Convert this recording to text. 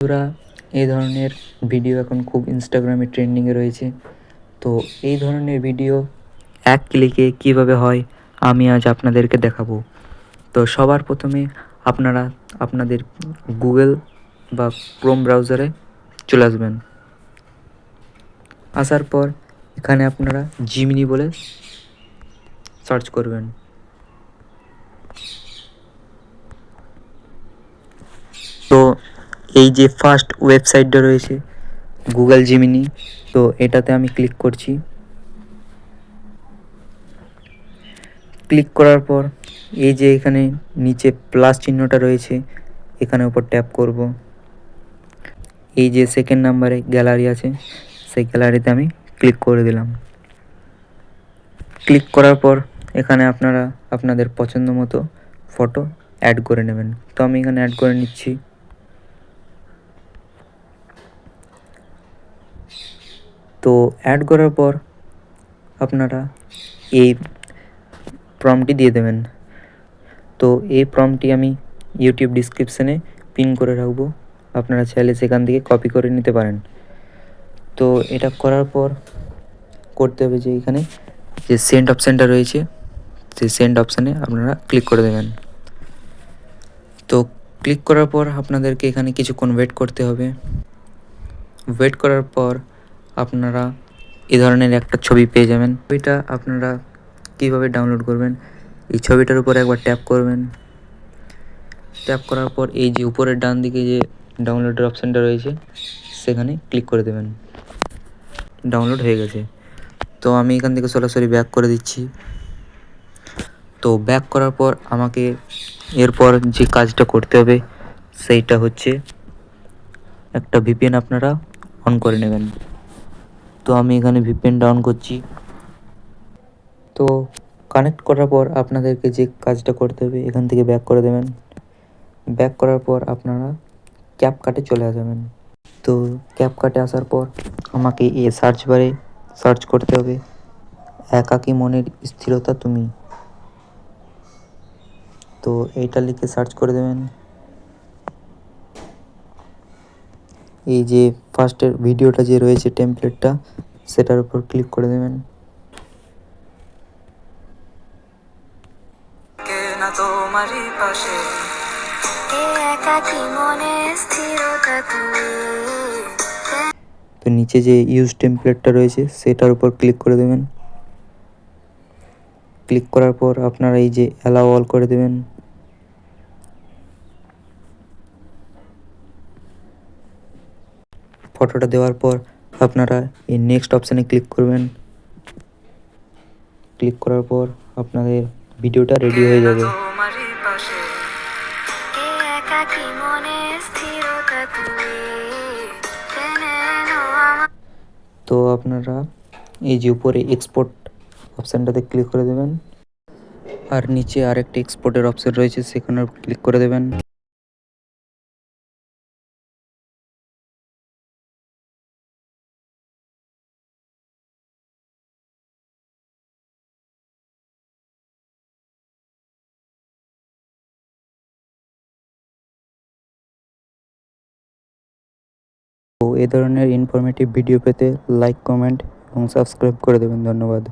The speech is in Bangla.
বন্ধুরা, এই ধরনের ভিডিও এখন খুব ইনস্টাগ্রামে ট্রেন্ডিংয়ে রয়েছে। তো এই ধরনের ভিডিও এক ক্লিকে কিভাবে হয় আমি আজ আপনাদেরকে দেখাবো। তো সবার প্রথমে আপনারা আপনাদের গুগল বা ক্রোম ব্রাউজারে চলে আসবেন। আসার পর এখানে আপনারা জিমিনি বলে সার্চ করবেন। তো এই যে ফার্স্ট ওয়েবসাইটটা রয়েছে গুগল জিমিনি, তো এটাতে আমি ক্লিক করছি। ক্লিক করার পর এই যে এখানে নিচে প্লাস চিহ্নটা রয়েছে, এখানে উপর ট্যাপ করব। এই যে সেকেন্ড নাম্বারে গ্যালারি আছে, সেই গ্যালারিতে আমি ক্লিক করে দিলাম। ক্লিক করার পর এখানে আপনারা আপনাদের পছন্দ মতো ফটো অ্যাড করে নেবেন। তো আমি এখানে অ্যাড করে নিচ্ছি। তো অ্যাড করার পর আপনারা এই প্রম্পটটি দিয়ে দেবেন। তো এই প্রম্পটটি আমি ইউটিউব ডিসক্রিপশানে পিন করে রাখবো, আপনারা চাইলে সেখান থেকে কপি করে নিতে পারেন। তো এটা করার পর করতে হবে যে এখানে যে সেন্ড অপশানটা রয়েছে, সেই সেন্ড অপশানে আপনারা ক্লিক করে দেবেন। তো ক্লিক করার পর আপনাদেরকে এখানে কিছুক্ষণ ওয়েট করতে হবে। ওয়েট করার পর আপনারা এই ধরনের একটা ছবি পেয়ে যাবেন। ছবিটা আপনারা কীভাবে ডাউনলোড করবেন, এই ছবিটার উপরে একবার ট্যাপ করবেন। ট্যাপ করার পর এই যে উপরের ডান দিকে যে ডাউনলোডের অপশানটা রয়েছে, সেখানে ক্লিক করে দেবেন। ডাউনলোড হয়ে গেছে। তো আমি এখান থেকে সরাসরি ব্যাক করে দিচ্ছি। তো ব্যাক করার পর আমাকে এরপর যে কাজটা করতে হবে সেইটা হচ্ছে একটা ভিপিএন আপনারা অন করে নেবেন। তো আমি এখানে ভিপিএনটা অন করছি। তো কানেক্ট করার পর আপনাদেরকে যে কাজটা করতে হবে এখান থেকে ব্যাক করে দেবেন। ব্যাক করার পর আপনারা ক্যাপকাটে চলে আসবেন। তো ক্যাপকাটে আসার পর আমাকে এই সার্চ বারে সার্চ করতে হবে একাকী মনের স্থিরতা তুমি। তো এইটা লিখে সার্চ করে দেবেন। এই যে ফার্স্টের ভিডিওটা যে রয়েছে টেমপ্লেটটা, সেটার উপর ক্লিক করে দেবেন। তো নিচে যে ইউজ টেমপ্লেটটা রয়েছে সেটার উপর ক্লিক করে দেবেন। ক্লিক করার পর আপনারা এই যে অ্যালাউ অল করে দেবেন। ফটোটা দেওয়ার পর আপনারা এই নেক্সট অপশানে ক্লিক করবেন। ক্লিক করার পর আপনাদের ভিডিওটা রেডি হয়ে যাবে। তো আপনারা এই যে উপরে এক্সপোর্ট অপশানটাতে ক্লিক করে দেবেন, আর নিচে আরেকটা এক্সপোর্টের অপশান রয়েছে সেখানে ক্লিক করে দেবেন। তো এই ধরনের ইনফরমেটিভ ভিডিও পেতে লাইক, কমেন্ট এবং সাবস্ক্রাইব করে দেবেন। ধন্যবাদ।